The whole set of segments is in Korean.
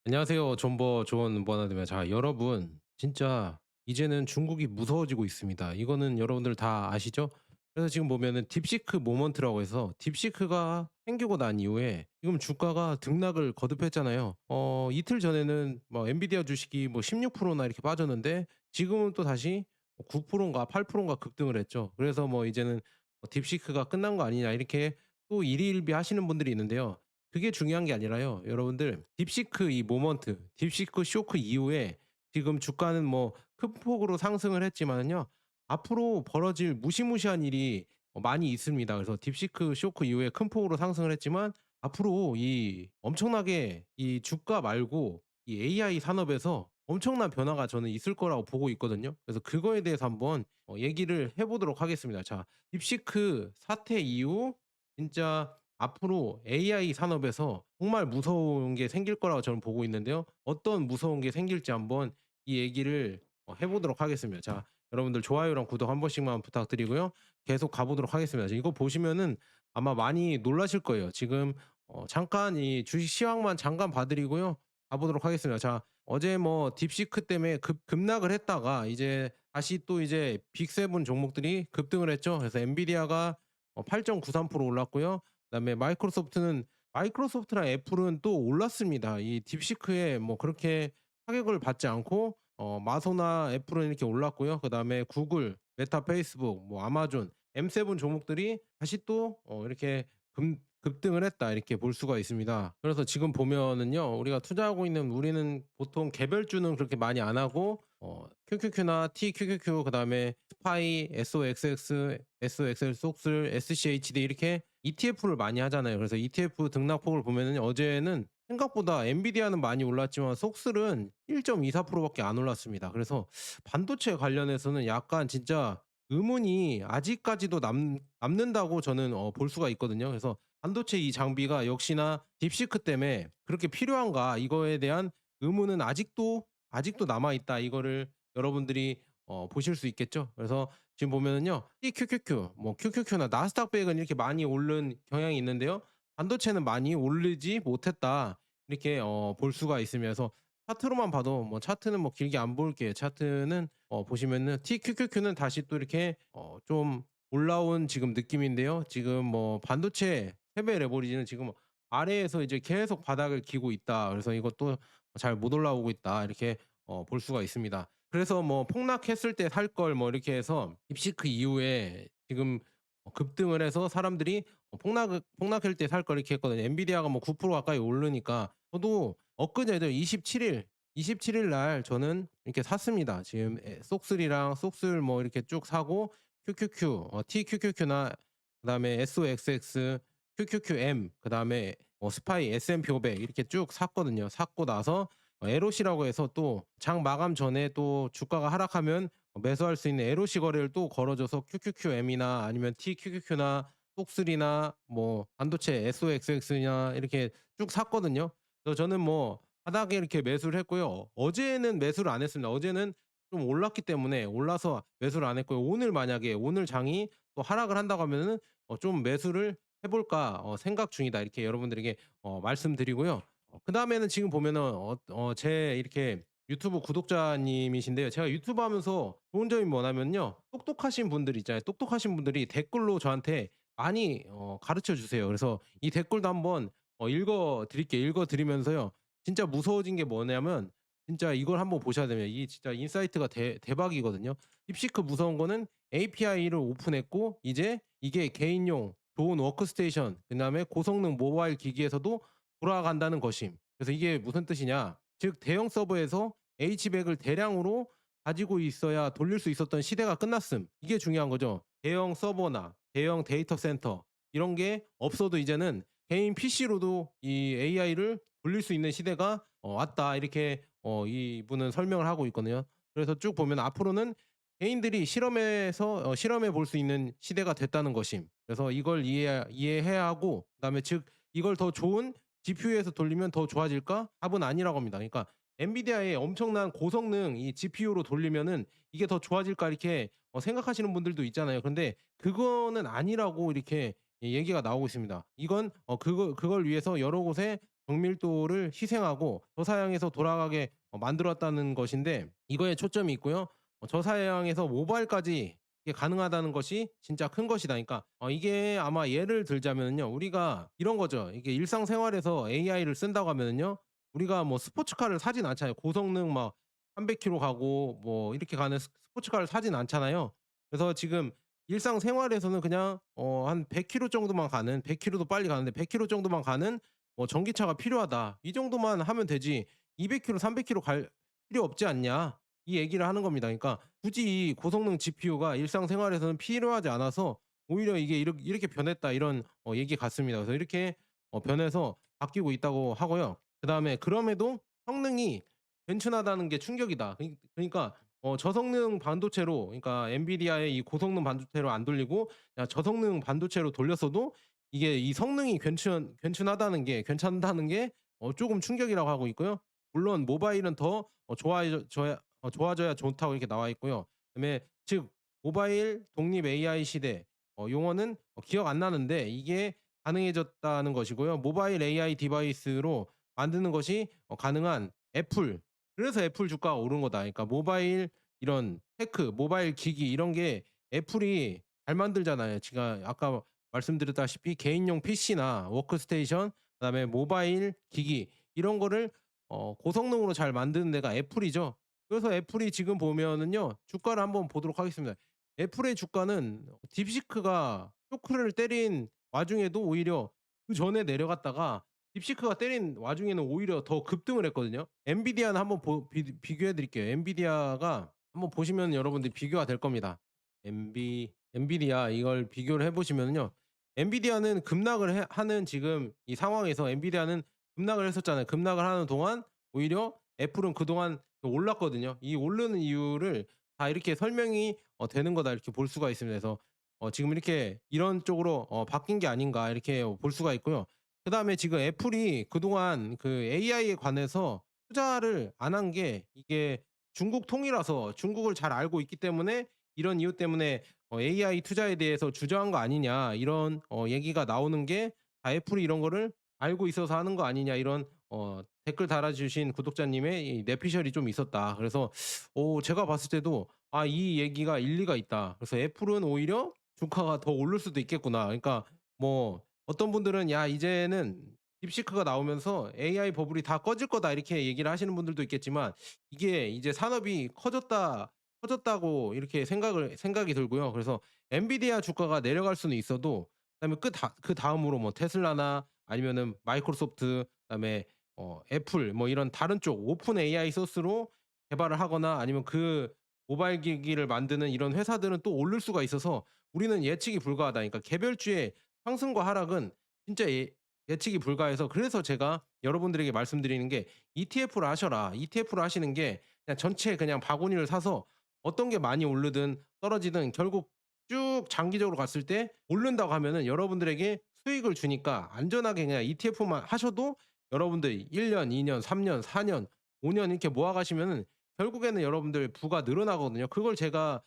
안녕하세요. 존버 존 버나드입니다. 자, 여러분 진짜 이제는 중국이 무서워지고 있습니다. 이거는 여러분들 다 아시죠? 그래서 지금 보면은 딥시크 모먼트라고 해서 딥시크가 생기고 난 이후에 지금 주가가 등락을 거듭했잖아요. 이틀 전에는 뭐 엔비디아 주식이 뭐 16%나 이렇게 빠졌는데 지금은 또 다시 9%인가 8%인가 급등을 했죠. 그래서 뭐 이제는 딥시크가 끝난 거 아니냐 이렇게 또 일희일비 하시는 분들이 있는데요. 그게 중요한 게 아니라요. 여러분들 딥시크 이 모먼트, 딥시크 쇼크 이후에 지금 주가는 뭐 큰 폭으로 상승을 했지만요. 앞으로 벌어질 무시무시한 일이 많이 있습니다. 그래서 딥시크 쇼크 이후에 큰 폭으로 상승을 했지만 앞으로 이 엄청나게 이 주가 말고 이 AI 산업에서 엄청난 변화가 저는 있을 거라고 보고 있거든요. 그래서 그거에 대해서 한번 얘기를 해 보도록 하겠습니다. 자, 딥시크 사태 이후 진짜 앞으로 AI 산업에서 정말 무서운 게 생길 거라고 저는 보고 있는데요. 어떤 무서운 게 생길지 한번 이 얘기를 해 보도록 하겠습니다. 자, 여러분들 좋아요랑 구독 한 번씩만 부탁드리고요. 계속 가 보도록 하겠습니다. 이거 보시면은 아마 많이 놀라실 거예요. 지금 잠깐 이 주식 시황만 잠깐 봐 드리고요. 가 보도록 하겠습니다. 자, 어제 뭐 딥시크 때문에 급락을 했다가 이제 다시 또 이제 빅7 종목들이 급등을 했죠. 그래서 엔비디아가 8.93% 올랐고요. 그다음에 마이크로소프트랑 애플은 또 올랐습니다. 이 딥시크에 뭐 그렇게 타격을 받지 않고 마소나 애플은 이렇게 올랐고요. 그다음에 구글, 메타, 페이스북, 뭐 아마존, M7 종목들이 다시 또 이렇게 급등을 했다 이렇게 볼 수가 있습니다. 그래서 지금 보면은요. 우리가 투자하고 있는 우리는 보통 개별주는 그렇게 많이 안 하고 QQQ나 TQQQ 그다음에 스파이, SOXX, SOXL, 속슬, SCHD 이렇게 ETF를 많이 하잖아요. 그래서 ETF 등락폭을 보면은 어제는 생각보다 엔비디아는 많이 올랐지만 속슬은 1.24% 밖에 안 올랐습니다. 그래서 반도체 관련해서는 약간 진짜 의문이 아직까지도 남는다고 저는 볼 수가 있거든요. 그래서 '반도체 이 장비가 역시나 딥시크 때문에 그렇게 필요한가?' 이거에 대한 의문은 아직도 남아 있다. 이거를 여러분들이 보실 수 있겠죠. 그래서 지금 보면은요. 이 QQQ 뭐 QQQ나 나스닥백은 이렇게 많이 오른 경향이 있는데요. 반도체는 많이 오르지 못했다. 이렇게 볼 수가 있으면서 차트로만 봐도 뭐 차트는 뭐 길게 안 볼게요. 차트는 보시면은 TQQQ는 다시 또 이렇게 좀 올라온 지금 느낌인데요. 지금 뭐 반도체 세배 레버리지는 지금 아래에서 이제 계속 바닥을 기고 있다. 그래서 이것도 잘 못 올라오고 있다. 이렇게 볼 수가 있습니다. 그래서 뭐 폭락했을 때 살 걸 뭐 이렇게 해서 딥시크 이후에 지금 급등을 해서 사람들이 폭락할 때 살 걸 이렇게 했거든요. 엔비디아가 뭐 9% 가까이 오르니까 저도 엊그제죠. 27일 날 저는 이렇게 샀습니다. 지금 속슬이랑 속슬 뭐 이렇게 쭉 사고 QQQ, TQQQ나 그다음에 SOXX, QQQM 그다음에 스파이, S&P 500 이렇게 쭉 샀거든요. 샀고 나서 LOC라고 해서 또 장 마감 전에 또 주가가 하락하면 매수할 수 있는 LOC 거래를 또 걸어 줘서 QQQM이나 아니면 TQQQ나 속슬이나 뭐 반도체 SOXX나 이렇게 쭉 샀거든요. 그래서 저는 뭐 바닥에 이렇게 매수를 했고요. 어제는 매수를 안 했습니다. 어제는 좀 올랐기 때문에 올라서 매수를 안 했고요. 오늘 만약에 오늘 장이 또 하락을 한다고 하면은 좀 매수를 해 볼까 생각 중이다. 이렇게 여러분들에게 말씀드리고요. 그다음에는 지금 보면은 제 이렇게 유튜브 구독자님이신데요. 제가 유튜브 하면서 좋은 점이 뭐냐면요. 똑똑하신 분들 있잖아요. 똑똑하신 분들이 댓글로 저한테 많이 가르쳐 주세요. 그래서 이 댓글도 한번 읽어 드릴게요. 읽어 드리면서요. 진짜 무서워진 게 뭐냐면 진짜 이걸 한번 보셔야 됩니다. 이게 진짜 인사이트가 대박이거든요. 딥시크 무서운 거는 API를 오픈했고 이제 이게 개인용 좋은 워크스테이션 그다음에 고성능 모바일 기기에서도 돌아간다는 것임. 그래서 이게 무슨 뜻이냐? 즉 대형 서버에서 H백을 대량으로 가지고 있어야 돌릴 수 있었던 시대가 끝났음. 이게 중요한 거죠. 대형 서버나 대형 데이터 센터 이런 게 없어도 이제는 개인 PC로도 이 AI를 돌릴 수 있는 시대가 왔다. 이렇게 이분은 설명을 하고 있거든요. 그래서 쭉 보면 앞으로는 개인들이 실험에서 실험해 볼 수 있는 시대가 됐다는 것임. 그래서 이걸 이해해야 하고 그다음에 즉 이걸 더 좋은 GPU에서 돌리면 더 좋아질까? 답은 아니라고 합니다. 그러니까 엔비디아의 엄청난 고성능 이 GPU로 돌리면은 이게 더 좋아질까 이렇게 생각하시는 분들도 있잖아요. 근데 그거는 아니라고 이렇게 얘기가 나오고 있습니다. 이건 그걸 위해서 여러 곳에 정밀도를 희생하고 저사양에서 돌아가게 만들었다는 것인데 이거에 초점이 있고요. 저사양에서 모바일까지 이게 가능하다는 것이 진짜 큰 것이다. 그러니까 이게 아마 예를 들자면요. 우리가 이런 거죠. 이게 일상생활에서 AI를 쓴다고 하면요. 우리가 뭐 스포츠카를 사진 않잖아요. 고성능 막 300km 가고 뭐 이렇게 가는 스포츠카를 사진 않잖아요. 그래서 지금 일상생활에서는 그냥 한 100km 정도만 가는 100km도 빨리 가는데 100km 정도만 가는 전기차가 필요하다. 이 정도만 하면 되지 200km, 300km 갈 필요 없지 않냐. 이 얘기를 하는 겁니다. 그러니까 굳이 이 고성능 GPU가 일상생활에서는 필요하지 않아서 오히려 이게 이렇게 변했다 이런 얘기 같습니다. 그래서 이렇게 변해서 바뀌고 있다고 하고요. 그다음에 그럼에도 성능이 괜찮하다는 게 충격이다. 그러니까 저성능 반도체로 그러니까 엔비디아의 이 고성능 반도체로 안 돌리고 그냥 저성능 반도체로 돌렸어도 이게 이 성능이 괜찮다는 게 쪼금 충격이라고 하고 있고요. 물론 모바일은 더 좋아져야 좋다고 이렇게 나와 있고요. 그다음에 즉 모바일 독립 AI 시대 용어는 기억 안 나는데 이게 가능해졌다는 것이고요. 모바일 AI 디바이스로 만드는 것이 가능한 애플. 그래서 애플 주가가 오른 거다. 그러니까 모바일 이런 테크, 모바일 기기 이런 게 애플이 잘 만들잖아요. 제가 아까 말씀드렸다시피 개인용 PC나 워크스테이션 그다음에 모바일 기기 이런 거를 고성능으로 잘 만드는 데가 애플이죠. 그래서 애플이 지금 보면은요. 주가를 한번 보도록 하겠습니다. 애플의 주가는 딥시크가 쇼크를 때린 와중에도 오히려 그전에 내려갔다가 딥시크가 때린 와중에는 오히려 더 급등을 했거든요. 엔비디아는 한번 비교해 드릴게요. 엔비디아가 한번 보시면 여러분들이 비교가 될 겁니다. 엔비디아 이걸 비교를 해 보시면은요. 엔비디아는 하는 지금 이 상황에서 엔비디아는 급락을 했었잖아요. 급락을 하는 동안 오히려 애플은 그동안 올랐거든요. 이 오르는 이유를 다 이렇게 설명이 되는 거다 이렇게 볼 수가 있습니다. 그래서 지금 이렇게 이런 쪽으로 바뀐 게 아닌가 이렇게 볼 수가 있고요. 그다음에 지금 애플이 그동안 그 AI에 관해서 투자를 안 한 게 이게 중국 통이라서 중국을 잘 알고 있기 때문에 이런 이유 때문에 AI 투자에 대해서 주저한 거 아니냐 이런 얘기가 나오는 게 다 애플이 이런 거를 알고 있어서 하는 거 아니냐 이런 댓글 달아주신 구독자님의 이 내피셜이 좀 있었다. 그래서 제가 봤을 때도 이 얘기가 일리가 있다. 그래서 애플은 오히려 주가가 더 오를 수도 있겠구나. 그러니까 뭐 어떤 분들은 야 이제는 딥시크가 나오면서 AI 버블이 다 꺼질 거다 이렇게 얘기를 하시는 분들도 있겠지만 이게 이제 산업이 커졌다고 이렇게 생각이 들고요. 그래서 엔비디아 주가가 내려갈 수는 있어도 그다음에 그다음으로 뭐 테슬라나 아니면은 마이크로소프트 그다음에 애플 뭐 이런 다른 쪽 오픈 AI 소스로 개발을 하거나 아니면 그 모바일 기기를 만드는 이런 회사들은 또 오를 수가 있어서 우리는 예측이 불가하다. 그러니까 개별주의 상승과 하락은 진짜 예측이 불가해서 그래서 제가 여러분들에게 말씀드리는 게 ETF를 하셔라. ETF를 하시는 게 그냥 전체 그냥 바구니를 사서 어떤 게 많이 오르든 떨어지든 결국 쭉 장기적으로 갔을 때 오른다고 하면은 여러분들에게 수익을 주니까 안전하게 그냥 ETF만 하셔도 여러분들 1 년, 2 년, 3 년, 4 년, 5년 이렇게 모아 가시면은 결국에는 여러분들 부가 늘어나거든요. 그걸 제가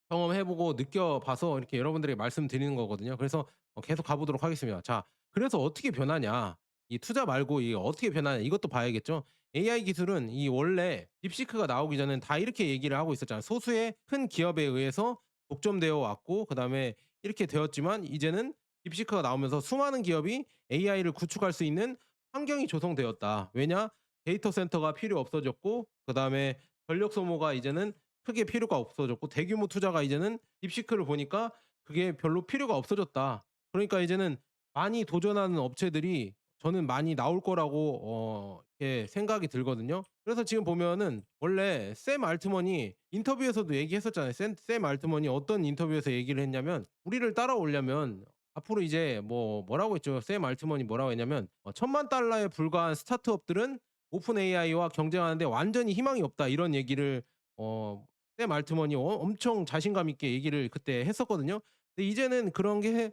경험해 보고 느껴 봐서 이렇게 여러분들에게 말씀드리는 거거든요. 그래서 계속 가 보도록 하겠습니다. 자 그래서 어떻게 변하냐. 이 투자 말고 이게 어떻게 변하냐 이것도 봐야겠죠. AI 기술은 이 원래 딥시크가 나오기 전엔 다 이렇게 얘기를 하고 있었잖아요. 소수의 큰 기업에 의해서 독점되어 왔고 그다음에 이렇게 되었지만 이제는 딥시크가 나오면서 수많은 기업이 AI를 구축할 수 있는 환경이 조성되었다. 왜냐? 데이터 센터가 필요 없어졌고 그다음에 전력 소모가 이제는 크게 필요가 없어졌고 대규모 투자가 이제는 딥시크를 보니까 그게 별로 필요가 없어졌다. 그러니까 이제는 많이 도전하는 업체들이 저는 많이 나올 거라고 이렇게 생각이 들거든요. 그래서 지금 보면은 원래 샘 알트먼이 인터뷰에서도 얘기했었잖아요. 샘 알트먼이 어떤 인터뷰에서 얘기를 했냐면 "우리를 따라오려면 앞으로 이제 뭐라고 했죠. 샘 알트먼이 뭐라고 했냐면 "천만 달러에 불과한 스타트업들은 오픈 AI와 경쟁하는데 완전히 희망이 없다." 이런 얘기를 어 샘 알트먼이 엄청 자신감 있게 얘기를 그때 했었거든요. 근데 이제는 그런 게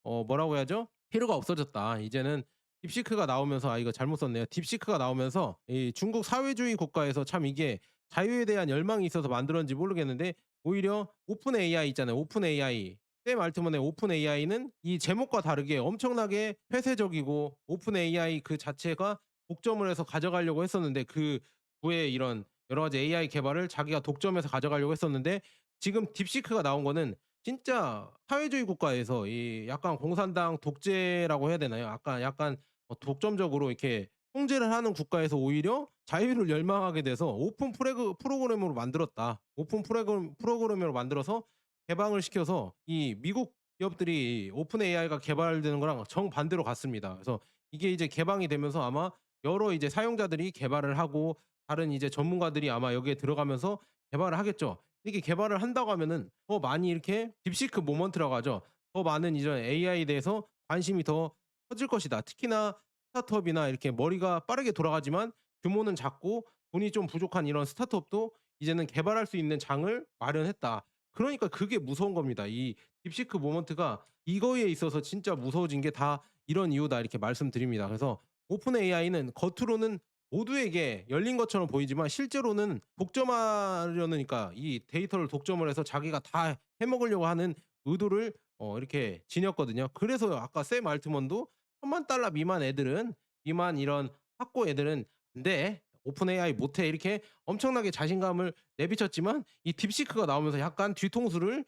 뭐라고 해야죠? 필요가 없어졌다. 이제는 딥시크가 나오면서 이거 잘못 썼네요. 딥시크가 나오면서 이 중국 사회주의 국가에서 참 이게 자유에 대한 열망이 있어서 만들었는지 모르겠는데 오히려 오픈 AI 있잖아요. 오픈 AI. 샘 알트만의 오픈 AI는 이 제목과 다르게 엄청나게 폐쇄적이고 오픈 AI 그 자체가 독점을 해서 가져가려고 했었는데 그 후에 이런 여러 가지 AI 개발을 자기가 독점해서 가져가려고 했었는데 지금 딥시크가 나온 거는 진짜 사회주의 국가에서 이 약간 공산당 독재라고 해야 되나요? 약간 독점적으로 이렇게 통제를 하는 국가에서 오히려 자유를 열망하게 돼서 오픈 프로그램으로 만들었다. 오픈 프로그램으로 만들어서 개방을 시켜서 이 미국 기업들이 오픈 AI가 개발되는 거랑 정반대로 갔습니다. 그래서 이게 이제 개방이 되면서 아마 여러 이제 사용자들이 개발을 하고 다른 이제 전문가들이 아마 여기에 들어가면서 개발을 하겠죠. 이게 개발을 한다고 하면은 더 많이 이렇게 딥시크 모먼트라고 하죠. 더 많은 이런 AI에 대해서 관심이 더 커질 것이다. 특히나 스타트업이나 이렇게 머리가 빠르게 돌아가지만 규모는 작고 돈이 좀 부족한 이런 스타트업도 이제는 개발할 수 있는 장을 마련했다. 그러니까 그게 무서운 겁니다. 이 딥시크 모먼트가 이거에 있어서 진짜 무서워진 게 다 이런 이유다 이렇게 말씀드립니다. 그래서 오픈 AI는 겉으로는 모두에게 열린 것처럼 보이지만 실제로는 독점하려니까 이 데이터를 독점을 해서 자기가 다 해먹으려고 하는 의도를 이렇게 지녔거든요. 그래서 아까 샘 알트먼도 $10,000,000 미만 애들은 미만 이런 학고 애들은 "안 돼. 오픈 AI 못 해." 이렇게 엄청나게 자신감을 내비쳤지만 이 딥시크가 나오면서 약간 뒤통수를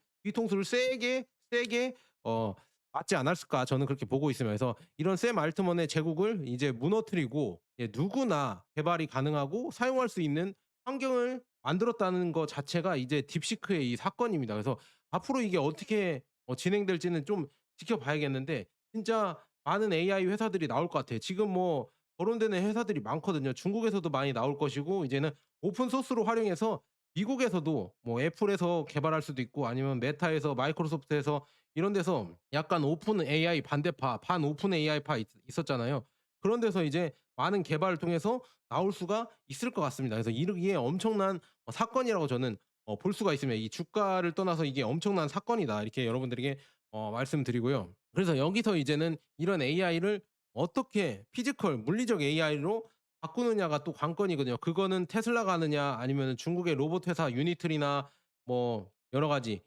세게 어 맞지 않았을까 저는 그렇게 보고 있습니다. 그래서 이런 샘 알트먼의 제국을 이제 무너뜨리고 누구나 개발이 가능하고 사용할 수 있는 환경을 만들었다는 거 자체가 이제 딥시크의 이 사건입니다. 그래서 앞으로 이게 어떻게 진행될지는 좀 지켜봐야겠는데 진짜 많은 AI 회사들이 나올 것 같아요. 지금 뭐 거론되는 회사들이 많거든요. 중국에서도 많이 나올 것이고 이제는 오픈 소스로 활용해서 미국에서도 뭐 애플에서 개발할 수도 있고 아니면 메타에서 마이크로소프트에서 이런 데서 약간 오픈 AI 반대파, 반 오픈 AI파 있었잖아요. 그런 데서 이제 많은 개발을 통해서 나올 수가 있을 것 같습니다. 그래서 이게 엄청난 사건이라고 저는 볼 수가 있습니다. 이 주가를 떠나서 이게 엄청난 사건이다. 이렇게 여러분들에게 말씀드리고요. 그래서 여기서 이제는 이런 AI를 어떻게 피지컬 물리적 AI로 바꾸느냐가 또 관건이거든요. 그거는 테슬라가 하느냐 아니면은 중국의 로봇 회사 유니트리나 뭐 여러 가지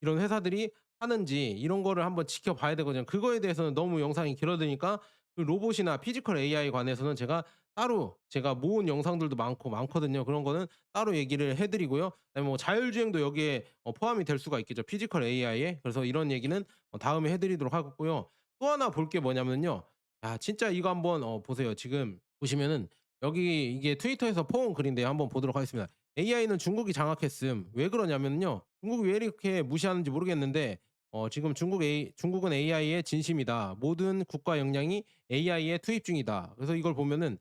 이런 회사들이 하는지 이런 거를 한번 지켜봐야 되거든요. 그거에 대해서는 너무 영상이 길어드니까 그 로봇이나 피지컬 AI 관해서는 제가 모은 영상들도 많거든요. 그런 거는 따로 얘기를 해 드리고요. 그다음에 뭐 자율주행도 여기에 포함이 될 수가 있겠죠, 피지컬 AI에. 그래서 이런 얘기는 다음에 해 드리도록 하겠고요. 또 하나 볼 게 뭐냐면요. 야 진짜 이거 한번 보세요. 지금 보시면은 여기 이게 트위터에서 퍼온 글인데요. 한번 보도록 하겠습니다. "AI는 중국이 장악했음." 왜 그러냐면요. 중국이 왜 이렇게 무시하는지 모르겠는데 지금 "중국은 AI의 진심이다. 모든 국가 역량이 AI에 투입 중이다." 그래서 이걸 보면은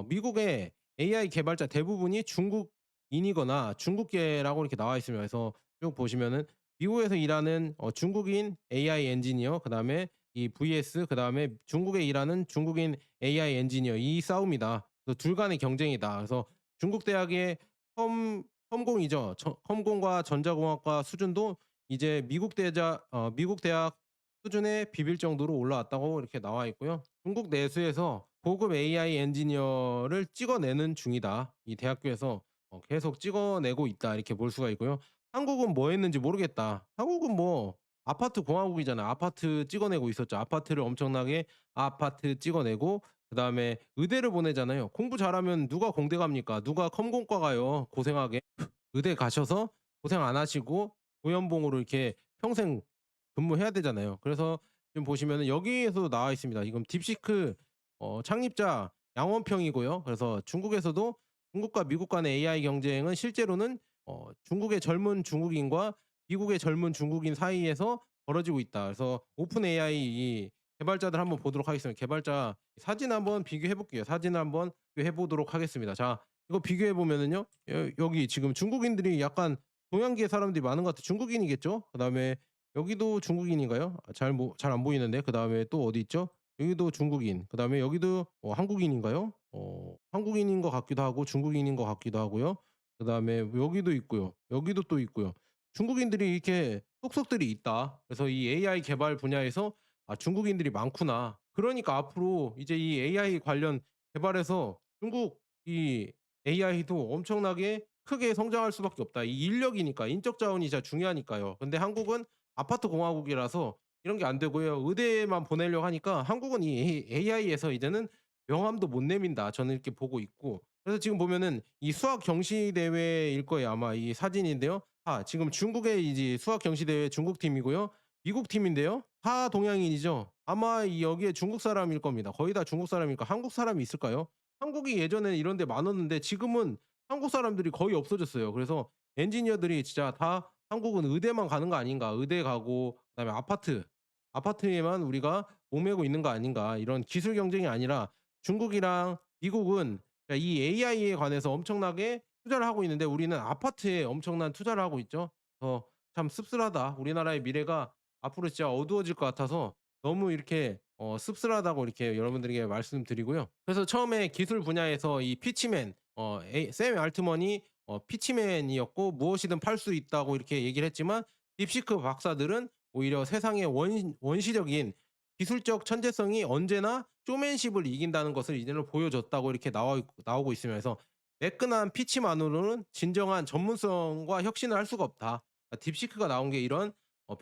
미국의 AI 개발자 대부분이 중국인이거나 중국계라고 이렇게 나와 있습니다. 그래서 쭉 보시면은 미국에서 일하는 중국인 AI 엔지니어 그다음에 이 vs 그다음에 중국에 일하는 중국인 AI 엔지니어 이 싸움이다. 그래서 둘 간의 경쟁이다. 그래서 중국 대학의 컴공이죠. 컴공과 전자공학과 수준도 이제 미국 대학 수준에 비빌 정도로 올라왔다고 이렇게 나와 있고요. 중국 내수에서 고급 AI 엔지니어를 찍어내는 중이다. 이 대학교에서 계속 찍어내고 있다. 이렇게 볼 수가 있고요. 한국은 뭐 했는지 모르겠다. 한국은 뭐 아파트 공화국이잖아요. 아파트 찍어내고 있었죠. 아파트 찍어내고 그다음에 의대를 보내잖아요. 공부 잘하면 누가 공대 갑니까? 누가 컴공과 가요, 고생하게. 의대 가셔서 고생 안 하시고 고연봉으로 이렇게 평생 근무해야 되잖아요. 그래서 지금 보시면은 여기에서도 나와 있습니다. 지금 딥시크 창립자 양원평이고요. 그래서 중국과 미국 간의 AI 경쟁은 실제로는 중국의 젊은 중국인과 미국의 젊은 중국인 사이에서 벌어지고 있다. 그래서 오픈 AI 이 개발자들 한번 보도록 하겠습니다. 개발자 사진 한번 비교해 볼게요. 사진을 한번 비교해 보도록 하겠습니다. 자, 이거 비교해 보면은요. 여기 지금 중국인들이 약간 동양계 사람들이 많은 것 같아요. 중국인이겠죠? 그다음에 여기도 중국인인가요? 잘 안 보이는데. 그다음에 또 어디 있죠? 여기도 중국인. 그다음에 여기도 한국인인가요? 한국인인 것 같기도 하고 중국인인 것 같기도 하고요. 그다음에 여기도 있고요. 여기도 또 있고요. 중국인들이 이렇게 속속들이 있다. 그래서 이 AI 개발 분야에서 '아 중국인들이 많구나.' 그러니까 앞으로 이제 이 AI 관련 개발에서 중국 이 AI도 엄청나게 크게 성장할 수밖에 없다. 이 인력이니까 인적 자원이 진짜 중요하니까요. 근데 한국은 아파트 공화국이라서 이런 게 안 되고요. 의대만 보내려고 하니까 한국은 이 AI에서 이제는 명함도 못 내민다. 저는 이렇게 보고 있고. 그래서 지금 보면은 이 수학 경시 대회일 거예요. 아마 이 사진인데요. 지금 중국의 이제 수학 경시 대회 중국 팀이고요. 미국 팀인데요. 다 동양인이죠. 아마 이 여기에 중국 사람일 겁니다. 거의 다 중국 사람이니까 한국 사람이 있을까요? 한국이 예전에는 이런 데 많았는데 지금은 한국 사람들이 거의 없어졌어요. 그래서 엔지니어들이 진짜 다 한국은 의대만 가는 거 아닌가. 의대 가고 그다음에 아파트에만 우리가 목매고 있는 거 아닌가. 이런 기술 경쟁이 아니라 중국이랑 미국은 그러니까 이 AI에 관해서 엄청나게 투자를 하고 있는데 우리는 아파트에 엄청난 투자를 하고 있죠. 참 씁쓸하다. 우리나라의 미래가 앞으로 진짜 어두워질 것 같아서 너무 이렇게 씁쓸하다고 이렇게 여러분들에게 말씀드리고요. 그래서 처음에 기술 분야에서 이 피치맨 샘 알트먼이 피치맨이었고 무엇이든 팔 수 있다고 이렇게 얘기를 했지만 딥시크 박사들은 오히려 세상의 원시적인 기술적 천재성이 언제나 쇼맨십을 이긴다는 것을 이제는 보여줬다고 이렇게 나오고 있으면서 매끈한 피치만으로는 진정한 전문성과 혁신을 할 수가 없다. 딥시크가 나온 게 이런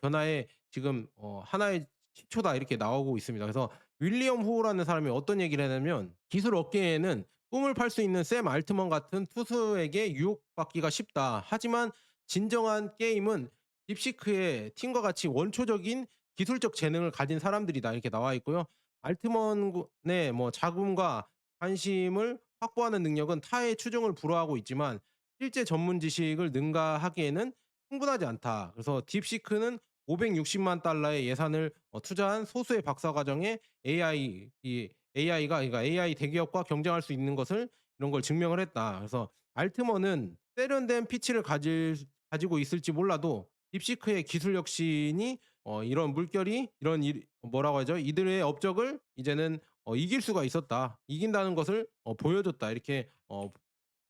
변화의 지금 하나의 시초다 이렇게 나오고 있습니다. 그래서 윌리엄 호우라는 사람이 어떤 얘기를 했냐면 기술 업계에는 꿈을 팔 수 있는 샘 알트먼 같은 투수에게 유혹받기가 쉽다. 하지만 진정한 게임은 딥시크의 팀과 같이 원초적인 기술적 재능을 가진 사람들이다. 이렇게 나와 있고요. 알트먼의 뭐 자금과 관심을 확보하는 능력은 타의 추종을 불허하고 있지만 실제 전문 지식을 능가하기에는 충분하지 않다. 그래서 딥시크는 560만 달러의 예산을 투자한 소수의 박사 과정에 AI가 그러니까 AI 대기업과 경쟁할 수 있는 것을 이런 걸 증명을 했다. 그래서 알트먼은 세련된 피치를 가지고 있을지 몰라도 딥시크의 기술 혁신이 이런 물결이 이런 뭐라고 하죠? 이들의 업적을 이제는 이길 수가 있었다. 이긴다는 것을 보여줬다. 이렇게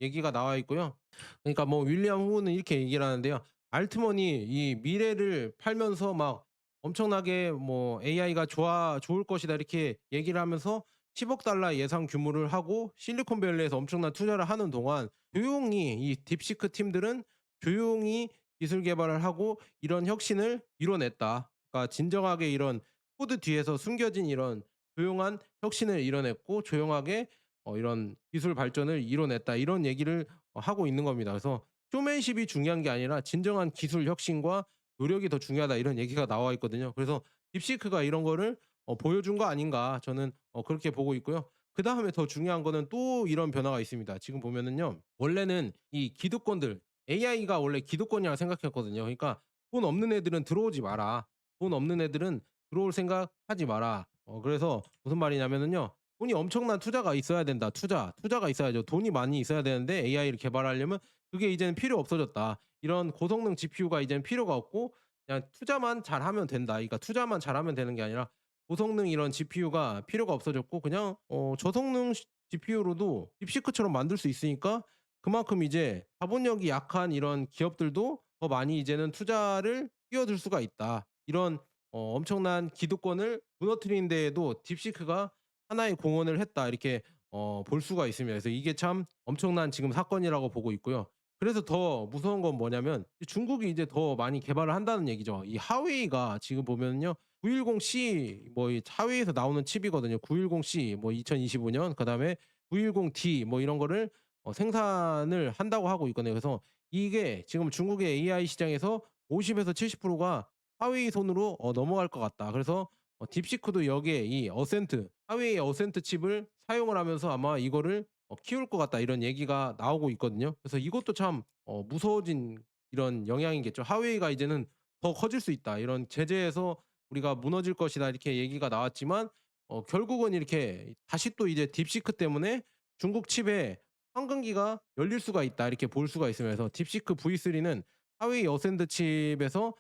얘기가 나와 있고요. 그러니까 뭐 윌리엄 후는 이렇게 얘기를 하는데요. 알트먼이 이 미래를 팔면서 막 엄청나게 뭐 "AI가 좋을 것이다." 이렇게 얘기를 하면서 10억 달러 예상 규모를 하고 실리콘밸리에서 엄청난 투자를 하는 동안 조용히 이 딥시크 팀들은 조용히 기술 개발을 하고 이런 혁신을 이뤄냈다. 그러니까 진정하게 이런 코드 뒤에서 숨겨진 이런 조용한 혁신을 이뤄냈고 조용하게 이런 기술 발전을 이뤄냈다. 이런 얘기를 하고 있는 겁니다. 그래서 쇼맨십이 중요한 게 아니라 진정한 기술 혁신과 노력이 더 중요하다. 이런 얘기가 나와 있거든요. 그래서 딥시크가 이런 거를 보여준 거 아닌가 저는 그렇게 보고 있고요. 그다음에 더 중요한 거는 또 이런 변화가 있습니다. 지금 보면은요. 원래는 이 기득권들 AI가 원래 기득권이라고 생각했거든요. 그러니까 "돈 없는 애들은 들어오지 마라. 돈 없는 애들은 들어올 생각하지 마라." 그래서 무슨 말이냐면은요. 돈이 엄청난 투자가 있어야 된다. 투자가 있어야죠. 돈이 많이 있어야 되는데 AI를 개발하려면 그게 이제는 필요 없어졌다. 이런 고성능 GPU가 이제는 필요가 없고 그냥 투자만 잘하면 된다. 그러니까 투자만 잘하면 되는 게 아니라 고성능 이런 GPU가 필요가 없어졌고 그냥 저성능 GPU로도 딥시크처럼 만들 수 있으니까 그만큼 이제 자본력이 약한 이런 기업들도 더 많이 이제는 투자를 뛰어들 수가 있다. 이런 엄청난 기득권을 무너뜨리는 데에도 딥시크가 하나의 공헌을 했다. 이렇게 볼 수가 있습니다. 그래서 이게 참 엄청난 지금 사건이라고 보고 있고요. 그래서 더 무서운 건 뭐냐면 중국이 이제 더 많이 개발을 한다는 얘기죠. 이 하웨이가 지금 보면요. 910C 뭐 이 하웨이에서 나오는 칩이거든요. 910C 뭐 2025년 그다음에 910D 뭐 이런 거를 생산을 한다고 하고 있거든요. 그래서 이게 지금 중국의 AI 시장에서 50에서 70%가 하웨이 손으로 넘어갈 것 같다. 그래서 딥시크도 여기에 이 어센트 하웨이 어센트 칩을 사용을 하면서 아마 이거를 키울 것 같다 이런 얘기가 나오고 있거든요. 그래서 이것도 참 무서워진 이런 영향이겠죠. 하웨이가 이제는 더 커질 수 있다. 이런 제재에서 우리가 무너질 것이다 이렇게 얘기가 나왔지만 결국은 이렇게 다시 또 이제 딥시크 때문에 중국 칩에 황금기가 열릴 수가 있다 이렇게 볼 수가 있으면서 딥시크 V3는 하웨이 어센트 칩에서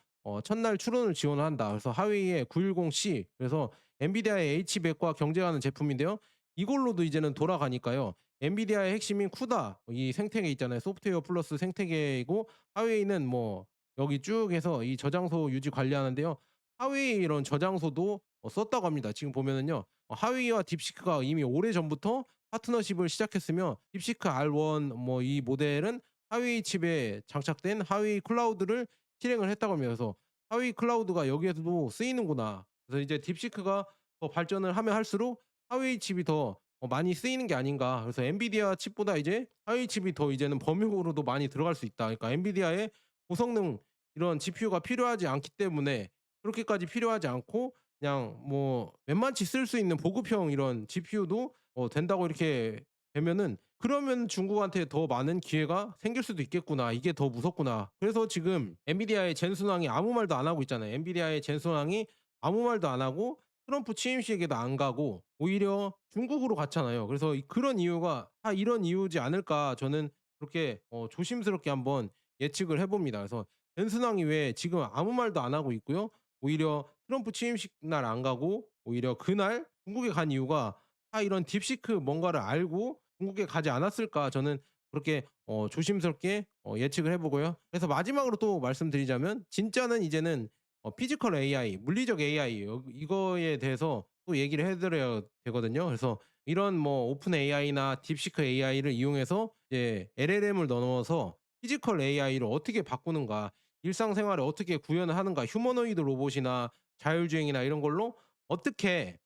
첫날 출원을 지원을 한다. 그래서 하웨이의 910C 그래서 엔비디아의 H100과 경쟁하는 제품인데요. 이걸로도 이제는 돌아가니까요. 엔비디아의 핵심인 쿠다 이 생태계 있잖아요. 소프트웨어 플러스 생태계이고 하웨이는 뭐 여기 쭉 해서 이 저장소 유지 관리하는데요. 하웨이 이런 저장소도 썼다고 합니다. 지금 보면은요. 하웨이와 딥시크가 이미 오래전부터 파트너십을 시작했으며 딥시크 R1 뭐 이 모델은 하웨이 칩에 장착된 하웨이 클라우드를 실행을 했다고 합니다. 그래서 하위 클라우드가 여기에서도 쓰이는구나. 그래서 이제 딥시크가 더 발전을 하면 할수록 하위 칩이 더 많이 쓰이는 게 아닌가. 그래서 엔비디아 칩보다 이제 하위 칩이 더 이제는 범용으로도 많이 들어갈 수 있다. 그러니까 엔비디아의 고성능 이런 GPU가 필요하지 않기 때문에 그렇게까지 필요하지 않고 그냥 뭐 웬만치 쓸 수 있는 보급형 이런 GPU도 된다고 이렇게 되면은 그러면 '중국한테 더 많은 기회가 생길 수도 있겠구나. 이게 더 무섭구나.' 그래서 지금 엔비디아의 젠슨왕이 아무 말도 안 하고 있잖아요. 엔비디아의 젠슨왕이 아무 말도 안 하고 트럼프 취임식에도 안 가고 오히려 중국으로 갔잖아요. 그래서 그런 이유가 다 이런 이유지 않을까 저는 그렇게 조심스럽게 한번 예측을 해 봅니다. 그래서 젠슨왕이 왜 지금 아무 말도 안 하고 있고요. 오히려 트럼프 취임식 날 안 가고 오히려 그날 중국에 간 이유가 다 이런 딥시크 뭔가를 알고 중국에 가지 않았을까 저는 그렇게 조심스럽게 예측을 해 보고요. 그래서 마지막으로 또 말씀드리자면 진짜는 이제는 피지컬 AI, 물리적 AI 이거에 대해서 또 얘기를 해 드려야 되거든요. 그래서 이런 뭐 오픈 AI나 딥시크 AI를 이용해서 이제 LLM을 넣어서 피지컬 AI를 어떻게 바꾸는가, 일상생활에 어떻게 구현을 하는가, 휴머노이드 로봇이나 자율주행이나 이런 걸로 어떻게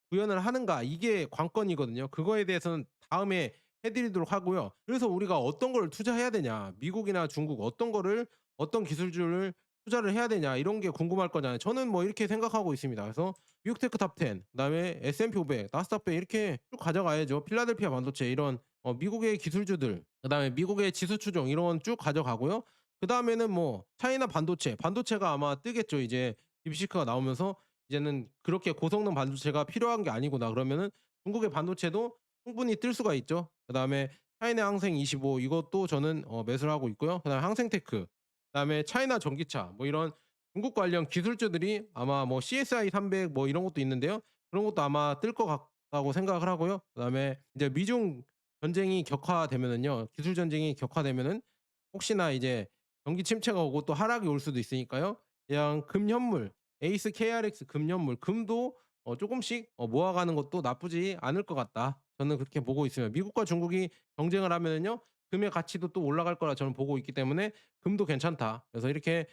구현을 하는가 이게 관건이거든요. 그거에 대해서는 다음에 해 드리도록 하고요. 그래서 우리가 어떤 걸 투자해야 되냐, 미국이나 중국 어떤 거를 어떤 기술주를 투자를 해야 되냐 이런 게 궁금할 거잖아요. 저는 뭐 이렇게 생각하고 있습니다. 그래서 미국 테크 탑 10, 그다음에 S&P 500, 나스닥 100 이렇게 쭉 가져가야죠. 필라델피아 반도체 이런 미국의 기술주들, 그다음에 미국의 지수 추종 이런 건 쭉 가져가고요. 그다음에는 뭐 차이나 반도체가 아마 뜨겠죠. 이제 딥시크가 나오면서 이제는 그렇게 고성능 반도체가 필요한 게 아니구나. 그러면은 중국의 반도체도 충분히 뜰 수가 있죠. 그다음에 차이나 항생 25 이것도 저는 매수를 하고 있고요. 그다음에 항생테크, 그다음에 차이나 전기차 뭐 이런 중국 관련 기술주들이 아마 뭐 CSI 300 뭐 이런 것도 있는데요. 그런 것도 아마 뜰 것 같다고 생각을 하고요. 그다음에 이제 미중 전쟁이 격화되면은요. 기술 전쟁이 격화되면은 혹시나 이제 경기 침체가 오고 또 하락이 올 수도 있으니까요. 그냥 금현물 에이스 KRX 금연물 금도 조금씩 모아가는 것도 나쁘지 않을 것 같다. 저는 그렇게 보고 있어요. 미국과 중국이 경쟁을 하면은요. 금의 가치도 또 올라갈 거라 저는 보고 있기 때문에 금도 괜찮다. 그래서 이렇게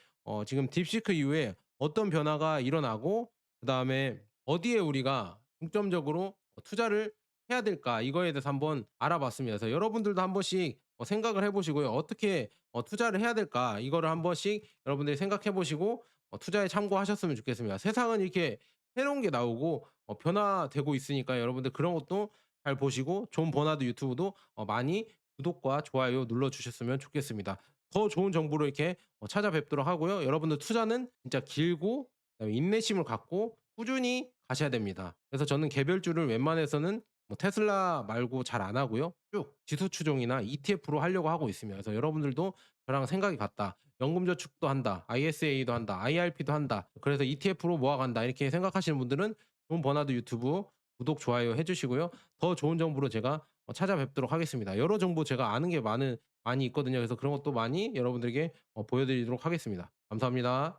지금 딥시크 이후에 어떤 변화가 일어나고 그다음에 어디에 우리가 중점적으로 투자를 해야 될까 이거에 대해서 한번 알아봤습니다. 그래서 여러분들도 한 번씩 생각을 해 보시고요. 어떻게 투자를 해야 될까 이거를 한 번씩 여러분들이 생각해 보시고 투자에 참고하셨으면 좋겠습니다. 세상은 이렇게 새로운 게 나오고 변화되고 있으니까 여러분들 그런 것도 잘 보시고 존 버나드 유튜브도 많이 구독과 좋아요 눌러 주셨으면 좋겠습니다. 더 좋은 정보로 이렇게 찾아뵙도록 하고요. 여러분들 투자는 진짜 길고 그다음에 인내심을 갖고 꾸준히 가셔야 됩니다. 그래서 저는 개별주를 웬만해서는 뭐 테슬라 말고 잘 안 하고요. 쭉 지수 추종이나 ETF로 하려고 하고 있습니다. 그래서 여러분들도 저랑 생각이 같다. 연금저축도 한다. ISA도 한다. IRP도 한다. 그래서 ETF로 모아간다. 이렇게 생각하시는 분들은 존 버나드 유튜브 구독, 좋아요 해주시고요. 더 좋은 정보로 제가 찾아뵙도록 하겠습니다. 여러 정보 제가 아는 게 많이 있거든요. 그래서 그런 것도 많이 여러분들에게 보여드리도록 하겠습니다. 감사합니다.